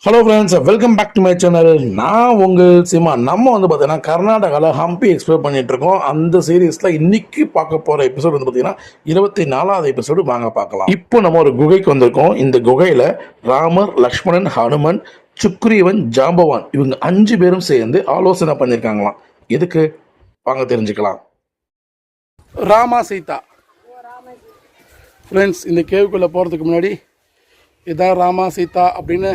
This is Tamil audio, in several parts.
Hello friends, welcome back to my channel. நான் உங்கள் சிமா. நம்ம வந்து பார்த்தீங்கன்னா கர்நாடகாவில் ஹம்பி எக்ஸ்ப்ளோர் பண்ணிட்டு இருக்கோம். அந்த சீரீஸில் இன்னைக்கு பார்க்க போகிற எபிசோடு வந்து பார்த்தீங்கன்னா 24வது எபிசோடு. வாங்க பார்க்கலாம். இப்போ நம்ம ஒரு குகைக்கு வந்திருக்கோம். இந்த குகையில் ராமர், லக்ஷ்மணன், ஹனுமன், சுக்ரீவன், ஜாம்பவான் இவங்க 5 பேரும் சேர்ந்து ஆலோசனை பண்ணியிருக்காங்களாம். எதுக்கு வாங்க தெரிஞ்சுக்கலாம். ராமா சீதா ஃப்ரெண்ட்ஸ், இந்த கேவுக்குள்ளே போகிறதுக்கு முன்னாடி இதான் ராமா சீதா அப்படின்னு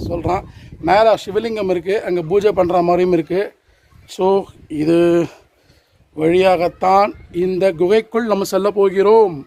சொல்கிறான். மேலே சிவலிங்கம் இருக்குது, அங்கே பூஜை பண்ணுற மாதிரியும் இருக்குது. ஸோ இது வழியாகத்தான் இந்த குகைக்குள் நம்ம செல்ல போகிறோம்.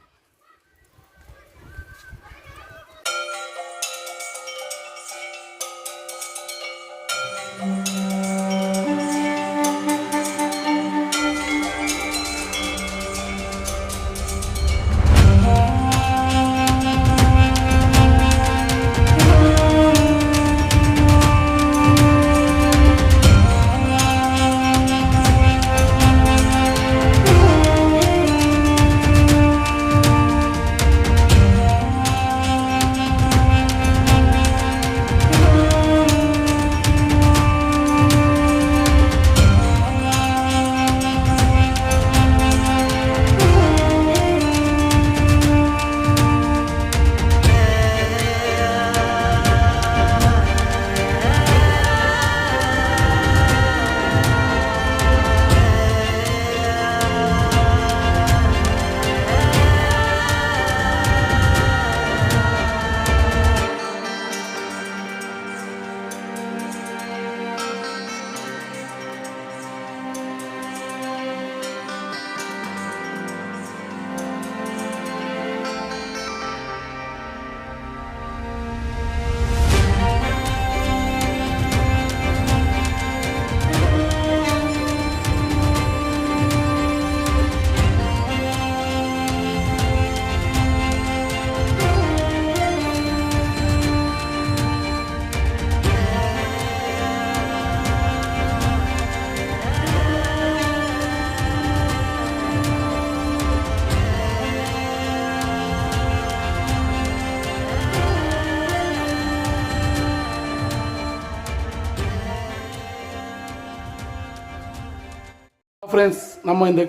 ஃப்ரெண்ட்ஸ், நம்ம இந்த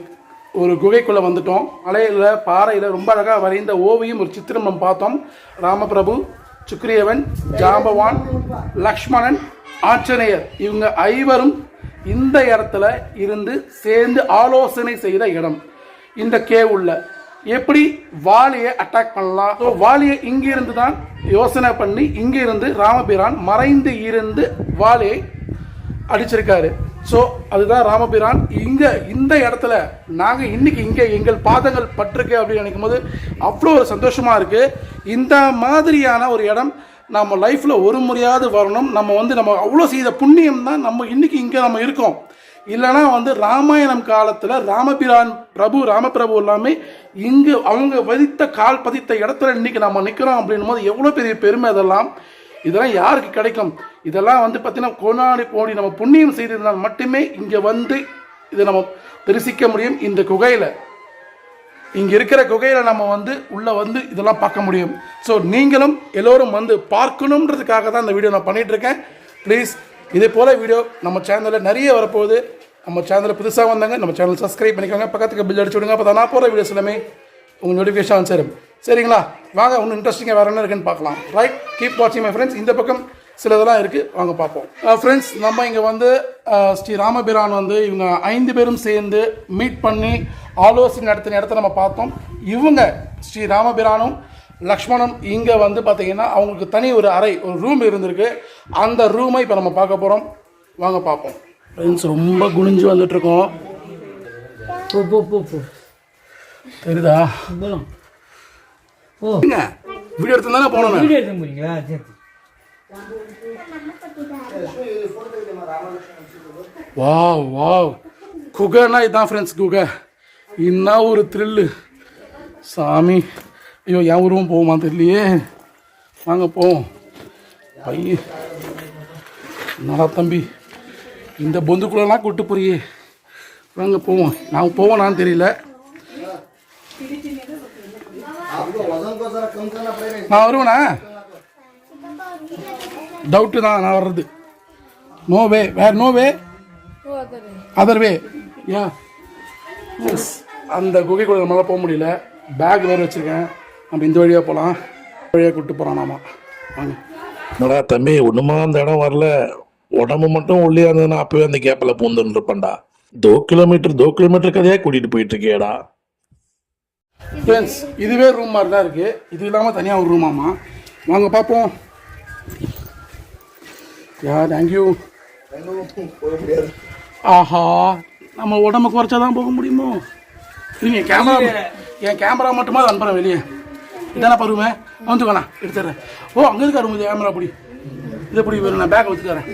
ஒரு குகைக்குள்ளே வந்துட்டோம். மலையில் பாறையில் ரொம்ப அழகாக வரைந்த ஓவியம், ஒரு சித்திரம் நம்ம பார்த்தோம். ராமபிரபு, சுக்ரீவன், ஜாம்பவான், லக்ஷ்மணன், ஆஞ்சநேயர் இவங்க 5 இந்த இடத்துல இருந்து சேர்ந்து ஆலோசனை செய்த இடம். இந்த கேவ் உள்ள எப்படி வாலியை அட்டாக் பண்ணலாம், ஸோ வாலியை இங்கிருந்து தான் யோசனை பண்ணி இங்கிருந்து ராமபிரான் மறைந்து இருந்து வாலியை அடிச்சிருக்காரு. ஸோ அதுதான் ராமபிரான். இங்கே இந்த இடத்துல நாங்கள் இன்னைக்கு இங்கே எங்கள் பாதங்கள் பட்டிருக்கு அப்படின்னு நினைக்கும் போது அவ்வளோ ஒரு சந்தோஷமாக இருக்குது. இந்த மாதிரியான ஒரு இடம் நம்ம லைஃப்பில் ஒரு முறையாவது வரணும். நம்ம அவ்வளோ செய்த புண்ணியம் தான் நம்ம இன்னைக்கு இங்கே நம்ம இருக்கோம். இல்லைனா ராமாயணம் காலத்தில் ராமபிரபு எல்லாமே இங்கே அவங்க கால் பதித்த இடத்துல இன்னைக்கு நம்ம நிற்கிறோம் அப்படின்னும் போது எவ்வளோ பெரிய பெருமை. இதெல்லாம் யாருக்கு கிடைக்கும்? இதெல்லாம் பார்த்தீங்கன்னா கோடி நம்ம புண்ணியம் செய்திருந்தால் மட்டுமே இங்கே இதை நம்ம தரிசிக்க முடியும். இந்த குகையில், இங்கே இருக்கிற குகையில் நம்ம உள்ளே இதெல்லாம் பார்க்க முடியும். ஸோ நீங்களும் எல்லோரும் பார்க்கணுன்றதுக்காக தான் இந்த வீடியோ நான் பண்ணிகிட்ருக்கேன். ப்ளீஸ் இதே போல் வீடியோ நம்ம சேனலில் நிறைய வரப்போகுது. நம்ம சேனலில் புதுசாக வந்தாங்க, நம்ம சேனல் சப்ஸ்கிரைப் பண்ணிக்கோங்க, பக்கத்துக்கு பில் அடிச்சு விடுங்க. அப்போ தான் நான் போகிற வீடியோஸ் எல்லாமே உங்கள் நோட்டிஃபிகேஷன் சேரும். சரிங்களா? வாங்க, இன்னும் இன்ட்ரெஸ்டிங்காக வேறு என்ன இருக்குன்னு பார்க்கலாம். ரைட், கீப் வாட்சிங் மை ஃப்ரெண்ட்ஸ். இந்த பக்கம் சிலதெல்லாம் இருக்குது, வாங்க பார்ப்போம். ஃப்ரெண்ட்ஸ், நம்ம இங்கே ஸ்ரீ ராமபிரான் இவங்க 5 பேரும் சேர்ந்து மீட் பண்ணி ஆலோசனை நடத்தின இடத்த நம்ம பார்த்தோம். இவங்க ஸ்ரீ ராமபிரானும் லக்ஷ்மணன் இங்கே பார்த்தீங்கன்னா அவங்களுக்கு தனி ஒரு அறை, ஒரு ரூம் இருந்திருக்கு. அந்த ரூமை இப்போ நம்ம பார்க்க போகிறோம். வாங்க பார்ப்போம். ஃப்ரெண்ட்ஸ், ரொம்ப குனிஞ்சு வந்துட்டுருக்கோம். தெரியுதா? வீடியோ எடுத்து தானே போனோம். வாவ் வாவ், குகைன்னா இதுதான் ஃப்ரெண்ட்ஸ் குகை. இன்னும் ஒரு த்ரில்லு சாமி. ஐயோ, என் உருவம் போகுமா தெரியலையே. வாங்க போவோம். பையன் நல்லா தம்பி, இந்த பொந்துக்குள்ளெல்லாம் கூட்டு போறியே. வாங்க போவோம். நான் போவோனான்னு தெரியல. நான் வருவேண்ணா. டவுட்டு தான் நான் வர்றது. No way, where no way, other way. Yeah yes, அந்த குகைக்குள்ள நம்மளால் போக முடியல. பேக் வேறு வச்சுருக்கேன். நம்ம இந்த வழியாக போகலாம். வழியாக கூப்பிட்டு போகிறோம் நாம. வாங்க. என்னடா தம்பி, ஒன்றுமா அந்த இடம் வரல, உடம்பு மட்டும் ஒல்லியா இருந்ததுன்னா அப்பவே அந்த கேப்பில் பூந்துன்னு இருப்பேன்டா. 2 கிலோமீட்டர் கதையாக கூட்டிகிட்டு போயிட்டு இருக்கேடா. ஃப்ரெண்ட்ஸ், இதுவே ரூம் மாதிரி தான் இருக்குது. இது இல்லாமல் தனியாக ஒரு ரூமாமா. வாங்க பார்ப்போம். Yeah thank you. ஆஹா, நம்ம உடம்பு குறைச்சா தான் போக முடியுமோ? இல்லைங்க, என் கேமரா மட்டுமா அது அனுப்புகிறேன் வெளியே. இதானே பருவமே வந்துக்கோண்ணா, எடுத்துறேன். ஓ, அங்கே இருக்கா ரூம். இது கேமரா அப்படி இதை எப்படி வேணும்? நான் பேக் வச்சுக்கிறேன்.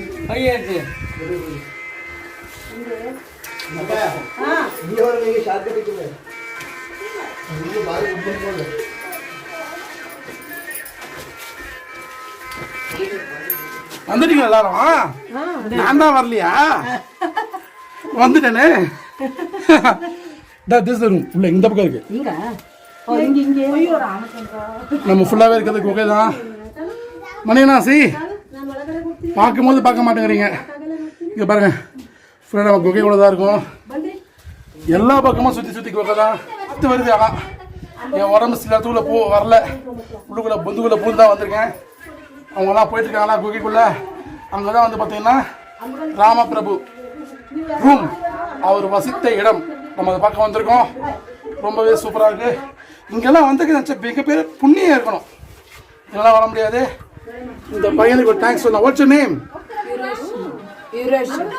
வந்துட்டீங்க எல்லாரும்? நான் தான் வரலையா? வந்துட்டேனே. உள்ள இந்த பக்கம் இருக்கு. நம்ம ஃபுல்லாவே இருக்கிறதுக்கு ஓகே தான். மணியனாசி பார்க்கும்போது பார்க்க மாட்டேங்கிறீங்க. இங்க பாருங்க, ஃபுல்லாக நம்ம குகை கூட தான் இருக்கும். எல்லா பக்கமும் சுற்றி குகை தான். பத்து வருது. ஆனால் என் உடம்பு சில தூள வரல. உள்ளுக்குள்ள பொந்துக்குள்ள பூந்து தான் வந்திருக்கேன். அவங்கெல்லாம் போயிட்டு இருக்காங்களா குகைக்குள்ள. அங்கே தான் வந்து பார்த்தீங்கன்னா ராமபிரபு ரூம், அவர் வசித்த இடம். நம்ம அதை பார்க்க வந்திருக்கோம். ரொம்பவே சூப்பராக இருக்கு. இங்கெல்லாம் வந்து மிகப்பெரிய புண்ணியம் இருக்கணும். இதெல்லாம் வர முடியாது. இந்த பையனுக்கு ஒரு தேங்க்ஸ் சொன்னா. What's your name?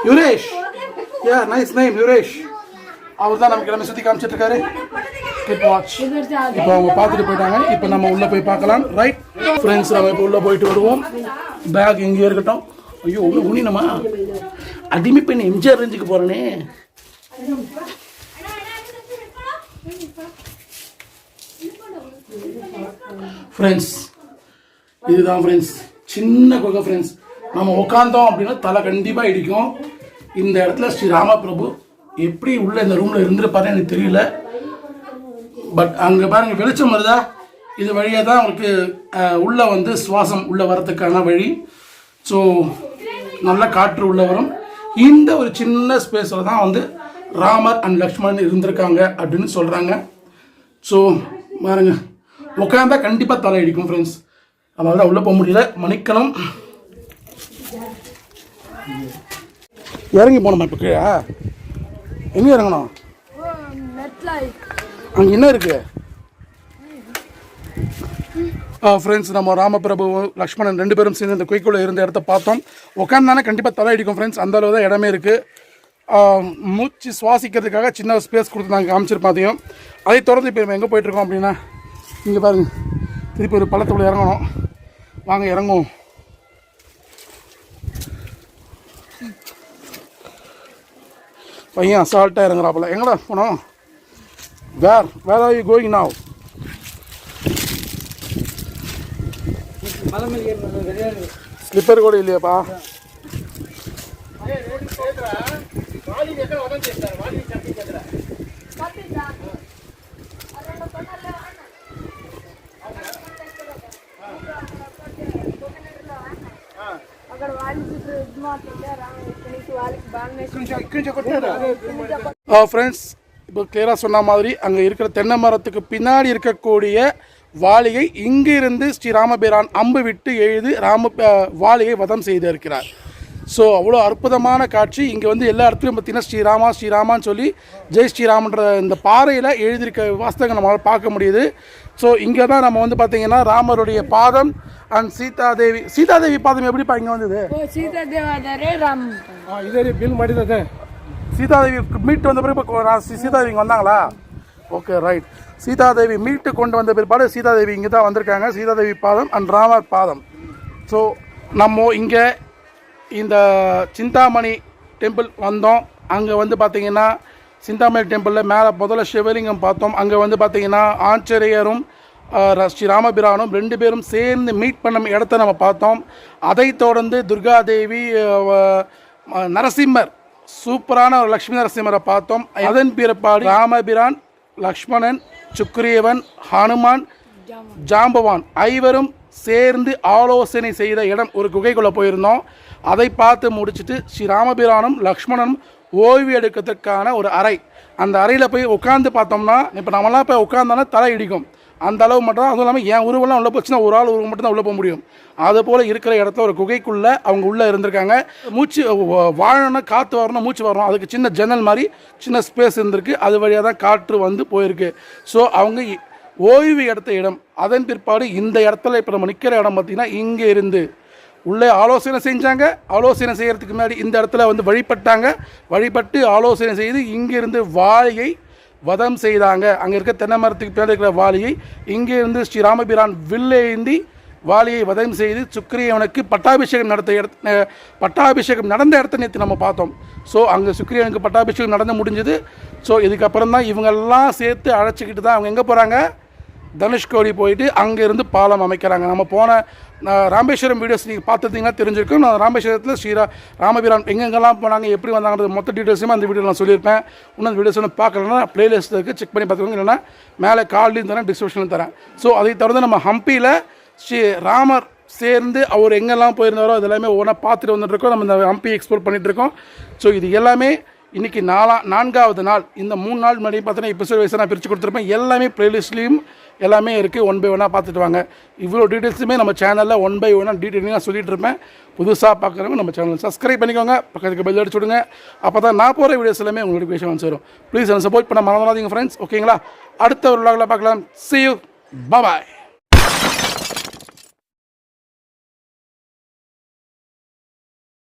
Yuresh. Yeah, nice name, Yuresh. அவர் தான் நமக்கு எல்லாமே சுற்றி காமிச்சிட்டு இருக்காரு. இப்போ அவங்க பார்த்துட்டு போயிட்டாங்க. இப்போ நம்ம உள்ளே போய் பார்க்கலாம். ரைட் ஃப்ரெண்ட்ஸ், நம்ம இப்போ உள்ளே போயிட்டு வருவோம். பேக் இங்கே இருக்கட்டும். ஐயோ, உள்ள உனினமா அடிமை பெண் எம்ஜிஆர் ரேஞ்சுக்கு போகிறேனே. ஃப்ரெண்ட்ஸ், இதுதான் ஃப்ரெண்ட்ஸ் சின்ன குகை. ஃப்ரெண்ட்ஸ், நம்ம உட்காந்தோம் அப்படின்னா தலை கண்டிப்பாக இடிக்கும். இந்த இடத்துல ஸ்ரீ ராமபிரபு எப்படி உள்ள இந்த ரூமில் இருந்திருப்பாரு எனக்கு தெரியல. பட் அங்கே பாருங்கள், வெளிச்சம் வருதா? இது வழியாக தான் அவங்களுக்கு உள்ளே வந்து சுவாசம் உள்ளே வரத்துக்கான வழி. ஸோ நல்ல காற்று உள்ளே வரும். இந்த ஒரு சின்ன ஸ்பேஸில் தான் வந்து ராமர் அண்ட் லக்ஷ்மணன் இருந்திருக்காங்க அப்படின்னு சொல்கிறாங்க. ஸோ பாருங்க, உட்காந்தா கண்டிப்பாக தலை அடிக்கும் ஃப்ரெண்ட்ஸ். அதனால தான் உள்ளே போக முடியல. மன்னிக்கணும். இறங்கி போனோமா இப்போ கீழே? எங்கே இறங்கணும்? அங்கே என்ன இருக்கு? ஃப்ரெண்ட்ஸ், நம்ம ராமபிரபு லக்ஷ்மணன் 2 பேரும் சேர்ந்து இந்த குகைக்குள்ளே இருந்த இடத்த பார்த்தோம். உட்காந்தானே கண்டிப்பாக தலை அடிக்கும் ஃப்ரெண்ட்ஸ். அந்த அளவு தான் இடமே இருக்குது. மூச்சு சுவாசிக்கிறதுக்காக சின்ன ஸ்பேஸ் கொடுத்து நாங்கள் காமிச்சிருப்போம். அதையும் அதை தொடர்ந்து இப்போ நம்ம எங்கே போயிட்டுருக்கோம் அப்படின்னா, இங்கே பாருங்க, திருப்பி ஒரு பள்ளத்துக்குள்ளே இறங்கணும். வாங்க இறங்குவோம். பையன் அசால்ட்டாக இறங்குறாப்புல. எங்கடா போனோம்? Where are you going now? Slipper கூட இல்லையாப்பா? ஃப்ரெண்ட்ஸ், இப்போ கிளியராக சொன்ன மாதிரி அங்கே இருக்கிற தென்னை மரத்துக்கு பின்னாடி இருக்கக்கூடிய வாலிகை இங்கிருந்து ஸ்ரீ ராமபிரான் அம்பு விட்டு எழுதி வாலிகை வதம் செய்து இருக்கிறார். ஸோ அவ்வளோ அற்புதமான காட்சி. இங்கே வந்து எல்லா இடத்துலையும் பார்த்தீங்கன்னா ஸ்ரீராமான்னு சொல்லி ஜெய் ஸ்ரீராமன்ற இந்த பாறையில் எழுதியிருக்க வாஸ்தவங்கள் நம்மளால் பார்க்க முடியுது. ஸோ இங்கே தான் நம்ம வந்து பார்த்தீங்கன்னா ராமருடைய பாதம் அண்ட் சீதாதேவி பாதம் எப்படிப்பா இங்கே வந்தது? இதே பில் ಮಾಡಿದೆ. சீதாதேவி மீட்டு வந்த பிறகு இப்போ சீதாதேவி இங்கே வந்தாங்களா? Okay, right. சீதாதேவி மீட்டு கொண்டு வந்த பிற்பாடு சீதாதேவி இங்கே தான் வந்திருக்காங்க. சீதாதேவி பாதம் அண்ட் ராமர் பாதம். ஸோ நம்ம இங்கே இந்த சிந்தாமணி டெம்பிள் வந்தோம். அங்கே வந்து பார்த்திங்கன்னா சிந்தாமணி டெம்பிளில் மேலே முதல்ல சிவலிங்கம் பார்த்தோம். அங்கே வந்து பார்த்திங்கன்னா ஆஞ்சநேயரும் ஸ்ரீ ராமபிரானும் 2 பேரும் சேர்ந்து மீட் பண்ண இடத்த நம்ம பார்த்தோம். அதை தொடர்ந்து துர்காதேவி, நரசிம்மர், சூப்பரான ஒரு லக்ஷ்மி நரசிம்மரை பார்த்தோம். அதன் பிற்பாடு ராமபிரான், லக்ஷ்மணன், சுக்ரீவன், ஹனுமான், ஜாம்பவான் 5 பேரும் சேர்ந்து ஆலோசனை செய்த இடம் ஒரு குகைக்குள்ளே போயிருந்தோம். அதை பார்த்து முடிச்சுட்டு ஸ்ரீ ராமபிரானும் லக்ஷ்மணனும் ஓய்வு எடுக்கிறதுக்கான ஒரு அறை, அந்த அறையில் போய் உட்காந்து பார்த்தோம்னா இப்போ நம்மளாம் இப்போ உட்காந்தோன்னா தலை இடிக்கும், அந்த அளவு மட்டும். அதுவும் இல்லாமல் என் உருவெல்லாம் உள்ளே போச்சுன்னா ஒரு ஆள் உருவம் மட்டும் தான் உள்ளே போக முடியும். அது போல் இருக்கிற இடத்துல ஒரு குகைக்குள்ளே அவங்க உள்ளே இருந்திருக்காங்க. மூச்சு வாழணும்னா காற்று வரணும், மூச்சு வரணும், அதுக்கு சின்ன ஜன்னல் மாதிரி சின்ன ஸ்பேஸ் இருந்திருக்கு, அது வழியாக தான் காற்று வந்து போயிருக்கு. ஸோ அவங்க ஓய்வு எடுத்த இடம். அதன் பிற்பாடு இந்த இடத்துல இப்போ நம்ம நிற்கிற இடம் பார்த்திங்கன்னா இங்கே இருந்து உள்ளே ஆலோசனை செஞ்சாங்க. ஆலோசனை செய்கிறதுக்கு முன்னாடி இந்த இடத்துல வந்து வழிபட்டாங்க. வழிபட்டு ஆலோசனை செய்து இங்கிருந்து வாலியை வதம் செய்தாங்க. அங்கே இருக்க தென்னை மரத்துக்கு பேர் இருக்கிற வாலியை இங்கே இருந்து ஸ்ரீ ராமபிரான் வில்லேந்தி வாலியை வதம் செய்து சுக்கிரியவனுக்கு பட்டாபிஷேகம் நடந்த இடத்த நேற்று நம்ம பார்த்தோம். ஸோ அங்கே சுக்கிரியவனுக்கு பட்டாபிஷேகம் நடந்து முடிஞ்சது. ஸோ இதுக்கப்புறம் தான் இவங்கெல்லாம் சேர்த்து அழைச்சிக்கிட்டு தான் அவங்க எங்கே போகிறாங்க, தனுஷ்கோடி போயிட்டு அங்கேருந்து பாலம் அமைக்கிறாங்க. நம்ம போன ராமேஸ்வரம் வீடியோஸ் நீங்கள் பார்த்துருந்தீங்கன்னா தெரிஞ்சிருக்கும். நான் ராமேஸ்வரத்தில் ராமபிரான் எங்கெங்கெல்லாம் போனாங்க, எப்படி வந்தாங்கிறது மொத்த டீட்டெயில்ஸுமே அந்த வீடியோ நான் சொல்லியிருப்பேன். இன்னும் வீடியோஸ் ஒன்று பார்க்கலன்னா ப்ளேலிஸ்ட் இருக்குது, செக் பண்ணி பார்த்துக்கோங்க. இல்லைன்னா மேலே கால்லையும் தரேன், டிஸ்கிரிப்ஷன்லையும் தரேன். ஸோ அதை தொடர்ந்து நம்ம ஹம்பியில் ஸ்ரீ ராமர் சேர்ந்து அவர் எங்கெல்லாம் போயிருந்தாரோ அது எல்லாமே ஒன்றா பார்த்துட்டு வந்துட்டுருக்கோம். நம்ம இந்த ஹம்பி எக்ஸ்ப்ளோர் பண்ணிகிட்ருக்கோம். ஸோ இது எல்லாமே இன்றைக்கி 4வது நாள். இந்த 3 நாள் முன்னாடி பார்த்தீங்கன்னா எபிசோட் வைஸாக நான் பிரித்து கொடுத்துருப்பேன். எல்லாமே ப்ளேலிஸ்ட்லேயும் எல்லாமே இருக்குது. 1 by 1 பார்த்துட்டு வாங்க. இவ்வளோ டீட்டெயில்ஸுமே நம்ம சேனலில் 1 by 1 டீட்டெயிலாக நான் சொல்லிட்டு இருப்பேன். புதுசாக பார்க்குறவங்க நம்ம சேனல் சப்ஸ்கிரைப் பண்ணிக்கோங்க, பக்கத்துக்கு பெல் அடிச்சு விடுங்க. அப்போ தான் நான் போகிற வீடியோஸ் எல்லாமே உங்களுக்கு நோட்டிஃபிகேஷன் வரும். ப்ளீஸ் அதை சப்போர்ட் பண்ண மறந்துடாதீங்க ஃப்ரெண்ட்ஸ். ஓகேங்களா? அடுத்த ஒரு vlogல பார்க்கலாம். See you. Bye bye.